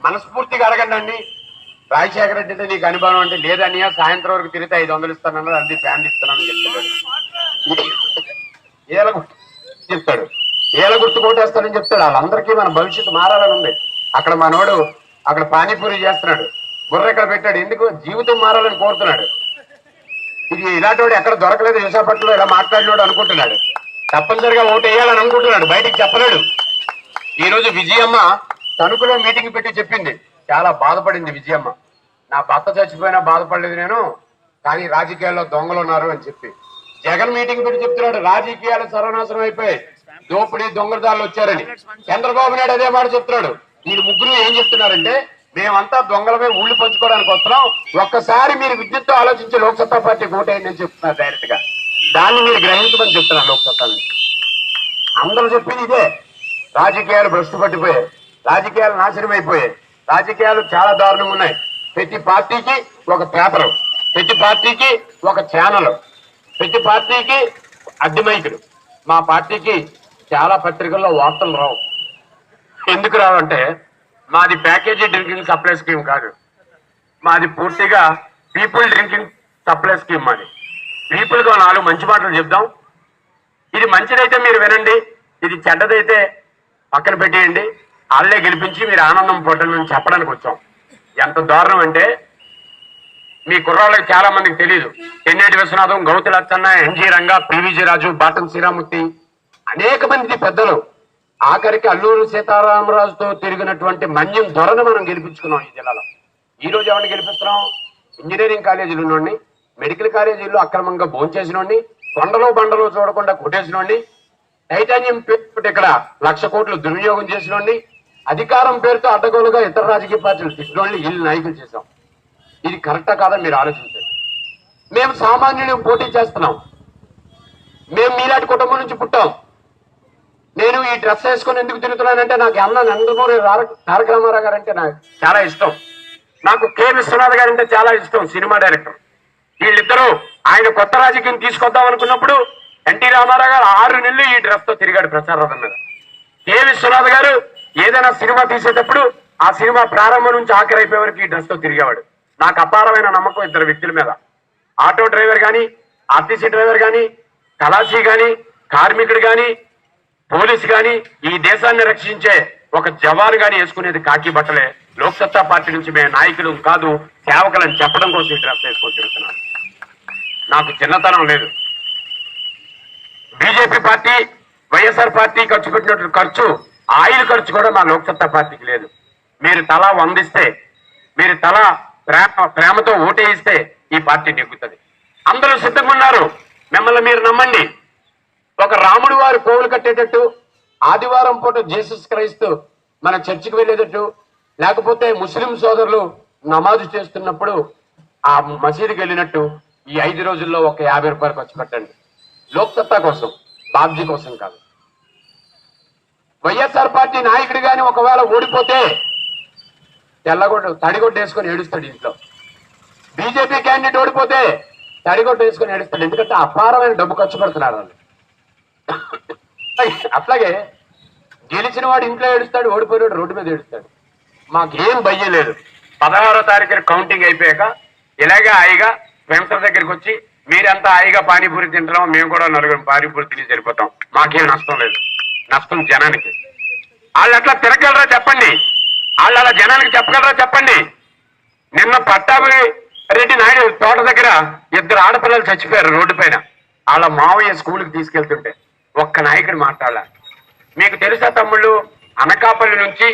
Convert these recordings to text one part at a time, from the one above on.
మనస్ఫూర్తిగా అడగండి. రాజశేఖర రెడ్డి అంటే నీకు అనుభవం అంటే లేదన్నయ్య, సాయంత్రం వరకు తిరిగితే 500 ఇస్తానన్నారు, అది ఫ్యాన్ ఇస్తున్నానని చెప్తాడు. ఏల చెప్తాడు, ఏల గుర్తు కొట్టేస్తానని చెప్తాడు. వాళ్ళందరికీ మన భవిష్యత్తు మారాలని ఉంది. అక్కడ మనోడు అక్కడ పానీపూరి చేస్తున్నాడు, బుర్ర ఎక్కడ పెట్టాడు, ఎందుకు జీవితం మారాలని కోరుతున్నాడు. ఇది ఇలాంటి వాడు ఎక్కడ దొరకలేదు విశాఖపట్నంలో ఇలా మాట్లాడినాడు అనుకుంటున్నాడు. తప్పనిసరిగా ఓటు వేయాలని అనుకుంటున్నాడు, బయటికి చెప్పలేడు. ఈ రోజు విజయమ్మ తణుకులో మీటింగ్ పెట్టి చెప్పింది, చాలా బాధపడింది విజయమ్మ. నా భర్త చచ్చిపోయినా బాధపడలేదు నేను, కానీ రాజకీయాల్లో దొంగలు ఉన్నారు అని చెప్పి. జగన్ మీటింగ్ పెట్టి చెప్తున్నాడు రాజకీయాలు సర్వనాశనం అయిపోయి దోపిడీ దొంగదారులు వచ్చారని. చంద్రబాబు నాయుడు అదే మాట చెప్తున్నాడు. వీళ్ళు ముగ్గురు ఏం చెప్తున్నారంటే మేమంతా దొంగలమే ఊళ్ళు పంచుకోవడానికి వస్తున్నాం, ఒక్కసారి మీరు విద్యుత్తో ఆలోచించి లోక్సత్తా పార్టీ ఓటేయండి అని చెప్తున్నారు డైరెక్ట్ గా. దాన్ని మీరు గ్రహించమని చెప్తున్నారు లోక్సత్తాని. అందరూ చెప్పింది ఇదే. రాజకీయాలు భ్రష్టు పట్టిపోయాయి, రాజకీయాలు నాశనం అయిపోయాయి, రాజకీయాలు చాలా దారుణంగా ఉన్నాయి. ప్రతి పార్టీకి ఒక పేపరు, ప్రతి పార్టీకి ఒక ఛానల్, ప్రతి పార్టీకి అద్దె మైకులు. మా పార్టీకి చాలా పత్రికల్లో వార్తలు రావు. ఎందుకు రావంటే మాది ప్యాకేజీ డ్రింకింగ్ సప్లై స్కీమ్ కాదు, మాది పూర్తిగా పీపుల్ డ్రింకింగ్ సప్లై స్కీమ్. మాది పీపుల్గా 4 మంచి మాటలు చెప్దాం. ఇది మంచిదైతే మీరు వినండి, ఇది చెడ్డదైతే పక్కన పెట్టేయండి, వాళ్ళే గెలిపించి మీరు ఆనందం పొందాలని చెప్పడానికి వచ్చాం. ఎంత దారుణం అంటే మీ కుర్రాళ్ళకి చాలా మందికి తెలియదు. చెన్నేటి విశ్వనాథం, గౌతు లచ్చన్న, ఎన్జీ రంగా, పివిజి రాజు, బాటం శ్రీరామూర్తి, అనేక మంది పెద్దలు, ఆఖరికి అల్లూరు సీతారామరాజుతో తిరిగినటువంటి మన్యం దొరను మనం గెలిపించుకున్నాం ఈ జిల్లాలో. ఈ రోజు ఎవరిని గెలిపిస్తున్నాం? ఇంజనీరింగ్ కాలేజీలు ఉన్నోడిని, మెడికల్ కాలేజీల్లో అక్రమంగా భోంచేసినోడిని, కొండలో బండలో చూడకుండా కొట్టేసినోడిని, టైటానియం పేరుతో ఇక్కడ 1,00,000 కోట్లు దుర్వినియోగం చేసినోడిని, అధికారం పేరుతో అడ్డగోలుగా ఇతర రాజకీయ పార్టీలు తిట్టినోడిని వీళ్ళు నాయకులు చేశాం. ఇది కరెక్టా కాదా మీరు ఆలోచించండి. మేము సామాన్యులు పోటీ చేస్తున్నాం, మేము మీలాంటి కుటుంబం నుంచి పుట్టాం. నేను ఈ డ్రెస్ వేసుకొని ఎందుకు తిరుగుతున్నానంటే నాకు అన్న నందమూరి తారక రామారావు గారు అంటే నాకు చాలా ఇష్టం, నాకు కె విశ్వనాథ్ గారు అంటే చాలా ఇష్టం, సినిమా డైరెక్టర్. వీళ్ళిద్దరూ ఆయన కొత్త రాజకీయం తీసుకొద్దాం అనుకున్నప్పుడు ఎన్టీ రామారావు గారు 6 నెలలు ఈ డ్రెస్ తో తిరిగాడు ప్రచారం మీద. కె విశ్వనాథ్ గారు ఏదైనా సినిమా తీసేటప్పుడు ఆ సినిమా ప్రారంభం నుంచి ఆఖరి అయిపోయే వరకు ఈ డ్రెస్ తో తిరిగేవాడు. నాకు అపారమైన నమ్మకం ఇద్దరు వ్యక్తుల మీద. ఆటో డ్రైవర్ కానీ, ఆర్టీసీ డ్రైవర్ కానీ, కళాశీ కానీ, కార్మికుడు కానీ, పోలీసు కానీ, ఈ దేశాన్ని రక్షించే ఒక జవాన్ గాని వేసుకునేది కాకి బట్టలే. లోక్సత్తా పార్టీ నుంచి మేము నాయకులు కాదు సేవకులని చెప్పడం కోసం ఈ డ్రెస్ వేసుకొని తిరుగుతున్నాను. నాకు చిన్నతనం లేదు. బీజేపీ పార్టీ, వైఎస్ఆర్ పార్టీ ఖర్చు పెట్టినటువంటి ఖర్చు, ఆయిల్ ఖర్చు కూడా మా లోక్సత్తా పార్టీకి లేదు. మీరు తలా వందిస్తే, మీరు తలా ప్రేమతో ఓటేయిస్తే ఈ పార్టీ నెగ్గుతుంది. అందరూ సిద్ధంగా ఉన్నారు, మిమ్మల్ని మీరు నమ్మండి. ఒక రాముడు వారు కోవులు కట్టేటట్టు, ఆదివారం పూట జీసస్ క్రైస్తు మన చర్చికి వెళ్ళేటట్టు, లేకపోతే ముస్లిం సోదరులు నమాజు చేస్తున్నప్పుడు ఆ మసీదుకి వెళ్ళినట్టు ఈ 5 రోజుల్లో ఒక 50 రూపాయలు ఖర్చు పెట్టండి. లోక్సత్తా కోసం, బాబ్జీ కోసం కాదు. వైఎస్ఆర్ పార్టీ నాయకుడు గాని ఒకవేళ ఓడిపోతే తడిగొడ్డు వేసుకొని ఏడుస్తాడు ఇంట్లో. బీజేపీ క్యాండిడేట్ ఓడిపోతే తడిగొడ్డు వేసుకొని ఏడుస్తాడు, ఎందుకంటే అపారమైన డబ్బు ఖర్చు పెడుతున్నారు వాళ్ళు. అట్లాగే గెలిచిన వాడు ఇంట్లో ఏడుస్తాడు, ఓడిపోయినాడు రోడ్డు మీద ఏడుస్తాడు. మాకేం భయం లేదు. 16వ తారీఖున కౌంటింగ్ అయిపోయాక ఇలాగే హాయిగా ఫ్రెండ్స్ దగ్గరికి వచ్చి మీరంతా హాయిగా పానీపూరి తింటున్నాం, మేము కూడా 4 పానీపూరి తిని సరిపోతాం, మాకేం నష్టం లేదు. నష్టం జనానికి. వాళ్ళు అట్లా తిరగలరా చెప్పండి, వాళ్ళు అలా జనానికి చెప్పగలరా చెప్పండి. నిన్న పట్టాభి రెడ్డి నాయుడు తోట దగ్గర 2 ఆడపిల్లలు చచ్చిపోయారు రోడ్డు పైన. వాళ్ళ మావయ్య స్కూల్కి తీసుకెళ్తుంటే ఒక్క నాయకుడు మాట్లాడాల. మీకు తెలుసా తమ్ముళ్ళు, అనకాపల్లి నుంచి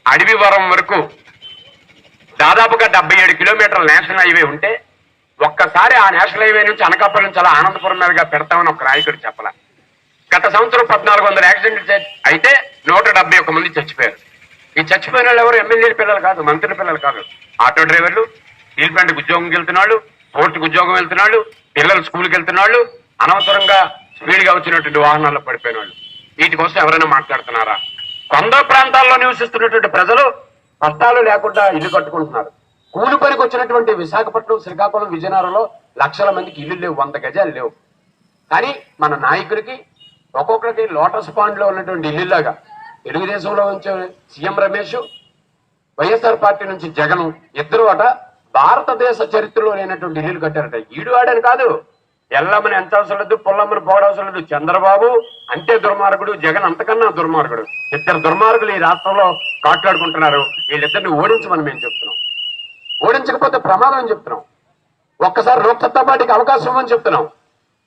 అడవివరం వరకు దాదాపుగా 77 కిలోమీటర్ల నేషనల్ హైవే ఉంటే ఒక్కసారి ఆ నేషనల్ హైవే నుంచి అనకాపల్లి నుంచి అలా ఆనందపురం మీదుగా పెడతామని ఒక నాయకుడు చెప్పాల. గత సంవత్సరం 1400 యాక్సిడెంట్లు అయితే 171 మంది చచ్చిపోయారు. ఈ చచ్చిపోయిన వాళ్ళు ఎవరు ఎమ్మెల్యేల పిల్లలు కాదు, మంత్రుల పిల్లలు కాదు, ఆటో డ్రైవర్లు, స్టీల్ ప్లాంట్కి ఉద్యోగంకి వెళ్తున్నాళ్ళు, పోర్టుకి ఉద్యోగం వెళ్తున్నాళ్ళు, పిల్లలు స్కూల్కి వెళ్తున్నాళ్ళు, అనవసరంగా స్పీడ్గా వచ్చినటువంటి వాహనాల్లో పడిపోయిన వాళ్ళు. వీటి కోసం ఎవరైనా మాట్లాడుతున్నారా? కొండ ప్రాంతాల్లో నివసిస్తున్నటువంటి ప్రజలు పట్టాలు లేకుండా ఇల్లు కట్టుకుంటున్నారు. కూలి పనికి వచ్చినటువంటి విశాఖపట్నం, శ్రీకాకుళం, విజయనగరంలో లక్షల మందికి ఇల్లు లేవు, 100 గజాలు లేవు. కానీ మన నాయకుడికి ఒక్కొక్కరికి లోటస్ పాండ్ లో ఉన్నటువంటి ఇల్లులాగా తెలుగుదేశంలో ఉంచే సీఎం రమేష్, వైఎస్ఆర్ పార్టీ నుంచి జగన్ ఇద్దరు అట భారతదేశ చరిత్రలో లేనటువంటి ఇల్లులు కట్టారట. ఈడు ఆడని కాదు, ఎల్లమ్మని ఎంచవసరం లేదు, పుల్లమ్మని పోవడవసరం లేదు. చంద్రబాబు అంటే దుర్మార్గుడు, జగన్ అంతకన్నా దుర్మార్గుడు. ఇద్దరు దుర్మార్గులు ఈ రాష్ట్రంలో కాట్లాడుకుంటున్నారు. వీళ్ళిద్దరిని ఓడించమని మేము చెప్తున్నాం. ఓడించకపోతే ప్రమాదం అని చెప్తున్నాం. ఒక్కసారి లోక్సత్తా పార్టీకి అవకాశం ఇవ్వమని చెప్తున్నాం.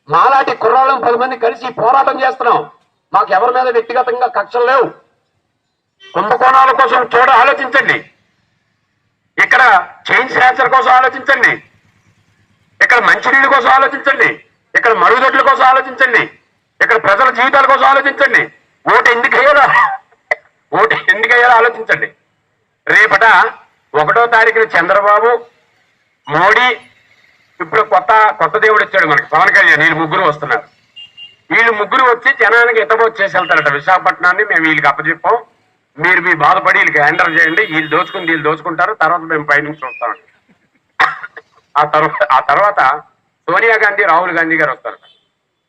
మాలాంటి కుర్రాళ్ళం 10 మంది కలిసి పోరాటం చేస్తున్నాం. మాకు ఎవరి మీద వ్యక్తిగతంగా కక్షలు లేవు. కుంభకోణాల కోసం ఆలోచించండి, ఇక్కడ చైన్ స్నాచర్ కోసం ఆలోచించండి, ఇక్కడ మంచినీళ్ళ కోసం ఆలోచించండి, ఇక్కడ మరుగుదొడ్ల కోసం ఆలోచించండి, ఇక్కడ ప్రజల జీవితాల కోసం ఆలోచించండి. ఓటు ఎందుకు వేయాలో ఆలోచించండి. రేపట 1వ తారీఖున చంద్రబాబు, మోడీ, ఇప్పుడు కొత్త దేవుడు వచ్చాడు మనకి, పవన్ కళ్యాణ్. వీళ్ళు ముగ్గురు వస్తున్నారు. వీళ్ళు ముగ్గురు వచ్చి జనానికి ఎత్తబోతు చేసి వెళ్తారట. విశాఖపట్నాన్ని మేము వీళ్ళకి అప్పచెప్పాం, మీరు మీ బాధపడి వీళ్ళకి హ్యాండర్ చేయండి, వీళ్ళు దోచుకుంటారు, తర్వాత మేము పైనుంచి చూస్తామండి. ఆ తర్వాత సోనియా గాంధీ, రాహుల్ గాంధీ గారు వస్తారు.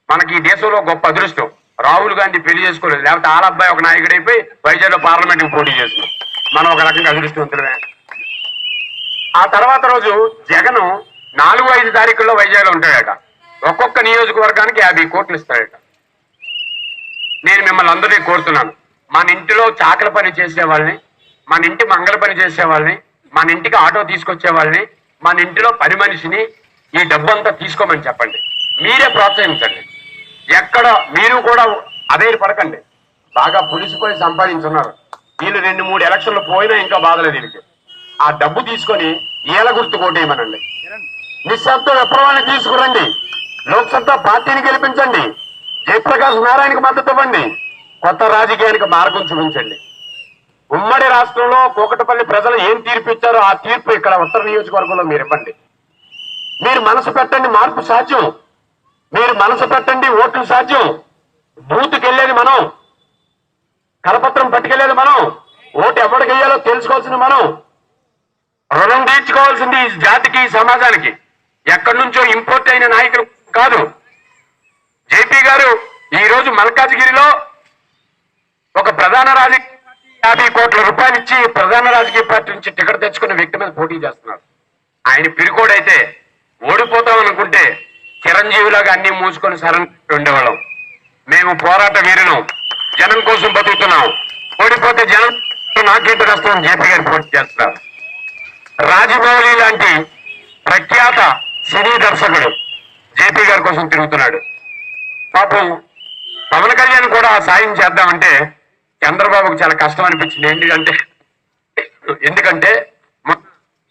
మనకి ఈ దేశంలో గొప్ప అదృష్టం, రాహుల్ గాంధీ పెళ్లి చేసుకోలేదు, లేకపోతే వాళ్ళ అబ్బాయి ఒక నాయకుడైపోయి వైజాగ్లో పార్లమెంట్కి పోటీ చేస్తున్నాం. మనం ఒక రకంగా అదృష్టవంతులమే. ఆ తర్వాత రోజు జగన్ 4-5 తారీఖుల్లో వైజాగ్లో ఉంటాడట. ఒక్కొక్క నియోజకవర్గానికి 50 కోట్లు ఇస్తాడట. నేను మిమ్మల్ని అందరినీ కోరుతున్నాను, మన ఇంటిలో చాకల పని చేసే వాళ్ళని, మన ఇంటి మంగళ పని చేసే వాళ్ళని, మన ఇంటికి ఆటో తీసుకొచ్చే వాళ్ళని, మన ఇంటిలో పని మనిషిని ఈ డబ్బంతా తీసుకోమని చెప్పండి. మీరే ప్రోత్సహించండి. ఎక్కడ మీరు కూడా అధైర్య పడకండి. బాగా పులిసిపోయి సంపాదించున్నారు. వీళ్ళు 2-3 ఎలక్షన్లు పోయినా ఇంకా బాధలేదు వీళ్ళకి. ఆ డబ్బు తీసుకొని ఏల గుర్తు కోటేయమనండి. నిశ్శబ్ద విప్లవాన్ని తీసుకురండి. లోక్సత్తా పార్టీని గెలిపించండి. జయప్రకాష్ నారాయణకి మద్దతు ఇవ్వండి. కొత్త రాజకీయానికి మార్గం చూపించండి. ఉమ్మడి రాష్ట్రంలో కూకటపల్లి ప్రజలు ఏం తీర్పు ఇచ్చారో ఆ తీర్పు ఇక్కడ ఉత్తర నియోజకవర్గంలో మీరు ఇవ్వండి. మీరు మనసు పెట్టండి, మార్పు సాధ్యం. మీరు మనసు పెట్టండి, ఓట్లు సాధ్యం. బూత్కి వెళ్ళేది మనం, కరపత్రం పట్టుకెళ్ళేది మనం, ఓటు ఎవరికి వేయాలో తెలుసుకోవాల్సింది మనం. రుణం తీర్చుకోవాల్సింది ఈ జాతికి, ఈ సమాజానికి. ఎక్కడి నుంచో ఇంపోర్ట్ అయిన నాయకులు కాదు. జేపీ గారు ఈ రోజు మల్కాజ్గిరిలో ఒక ప్రధాన రాజకీయ 50 కోట్ల రూపాయలు ఇచ్చి ప్రధాన రాజకీయ పార్టీ నుంచి టికెట్ తెచ్చుకున్న వ్యక్తి మీద పోటీ చేస్తున్నారు. ఆయన పిరికోడైతే ఓడిపోతాం అనుకుంటే చిరంజీవిలాగా అన్ని మూసుకొని సరణ్ ఉండేవాళ్ళం. మేము పోరాట వీరులం, జనం కోసం బతుకుతున్నాం. ఓడిపోతే జనం నాకేంటి కష్టం జేపీ గారు పోటీ చేస్తున్నారు. రాజమౌళి లాంటి ప్రఖ్యాత సినీ దర్శకుడు జేపీ గారి కోసం తిరుగుతున్నాడు. పాపం పవన్ కళ్యాణ్ కూడా సాయం చేద్దామంటే చంద్రబాబుకు చాలా కష్టం అనిపించింది. ఎందుకంటే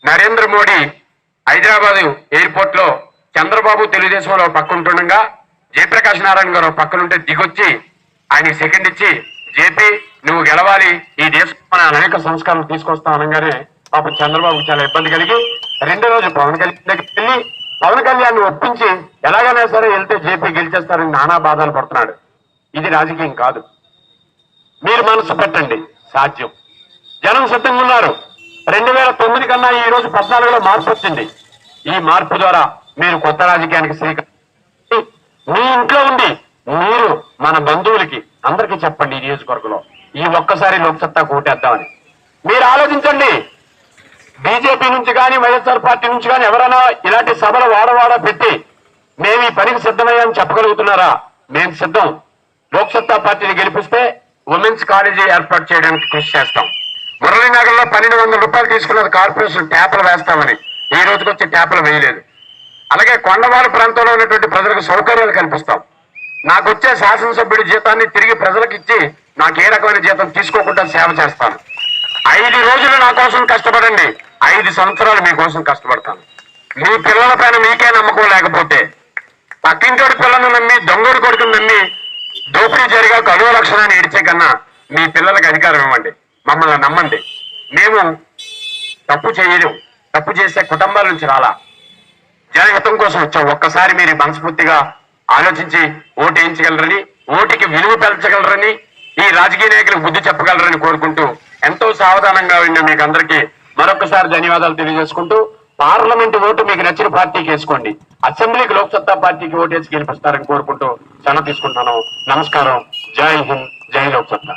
నరేంద్ర మోడీ హైదరాబాద్ ఎయిర్పోర్ట్ లో చంద్రబాబు తెలుగుదేశంలో పక్కుంటుండగా జయప్రకాష్ నారాయణ గారు పక్కనుంటే దిగొచ్చి ఆయనకి సెకండ్ ఇచ్చి, జేపీ నువ్వు గెలవాలి, ఈ దేశం మన అనేక సంస్కారాలు తీసుకొస్తాం అనగానే పాపం చంద్రబాబు చాలా ఇబ్బంది కలిగి 2వ రోజు పవన్ కళ్యాణ్ దగ్గరికి వెళ్ళి పవన్ కళ్యాణ్ ఒప్పించి ఎలాగైనా సరే వెళ్తే జేపీ గెలిచేస్తారని నానా బాధలు పడుతున్నాడు. ఇది రాజకీయం కాదు. మీరు మనసు పెట్టండి, సాధ్యం. జనం సిద్ధంగా ఉన్నారు. 2009 కన్నా ఈ రోజు 14లో మార్పు వచ్చింది. ఈ మార్పు ద్వారా మీరు కొత్త రాజకీయానికి శ్రీకారం. మీ ఇంట్లో ఉండి మీరు మన బంధువులకి అందరికీ చెప్పండి, ఈ నియోజకవర్గంలో ఈ ఒక్కసారి లోక్సత్తా కోటేద్దామని. మీరు ఆలోచించండి. బీజేపీ నుంచి కానీ వైఎస్ఆర్ పార్టీ నుంచి కానీ ఎవరైనా ఇలాంటి సభలు వాడవాడ పెట్టి మేము ఈ పనికి సిద్ధమయ్యామని చెప్పగలుగుతున్నారా? మేము సిద్ధం. లోక్సత్తా పార్టీని గెలిపిస్తే ఉమెన్స్ కాలేజీ ఏర్పాటు చేయడానికి కృషి చేస్తాం. మురళీనగర్ లో 1200 రూపాయలు తీసుకున్నది కార్పొరేషన్ ట్యాపులు వేస్తామని ఈ రోజుకి వచ్చి ట్యాపులు వేయలేదు. అలాగే కొండవాళ్ళ ప్రాంతంలో ఉన్నటువంటి ప్రజలకు సౌకర్యాలు కల్పిస్తాం. నాకు వచ్చే శాసనసభ్యుడి జీతాన్ని తిరిగి ప్రజలకు ఇచ్చి నాకు ఏ రకమైన జీతం తీసుకోకుండా సేవ చేస్తాను. 5 రోజులు నా కోసం కష్టపడండి, 5 సంవత్సరాలు మీకోసం కష్టపడతాను. మీ పిల్లల పైన మీకే నమ్మకం లేకపోతే పక్కింటోడి పిల్లలను నమ్మి, దొంగోడి కొడుకుని నమ్మి దోపిడీ జరిగా కలువ లక్షణాన్ని ఇడిచే కన్నా మీ పిల్లలకు అధికారం ఇవ్వండి, మమ్మల్ని నమ్మండి. మేము తప్పు చేయలేము, తప్పు చేసే కుటుంబాల నుంచి రాలా, జనహితం కోసం వచ్చాం. ఒక్కసారి మీరు మనస్ఫూర్తిగా ఆలోచించి ఓటు వేయించగలరని, ఓటుకి విలువ పెంచగలరని, ఈ రాజకీయ నాయకులకు బుద్ధి చెప్పగలరని కోరుకుంటూ ఎంతో సావధానంగా ఉన్న మీకు అందరికీ మరొకసారి ధన్యవాదాలు తెలియజేసుకుంటూ, పార్లమెంట్ ఓటు మీకు నచ్చిన పార్టీకి వేసుకోండి, అసెంబ్లీకి లోక్సత్తా పార్టీకి ఓటేసి గెలిపిస్తారని కోరుకుంటూ సెలవు తీసుకుంటున్నాను. నమస్కారం. జై హింద్, జై లోక్సత్తా.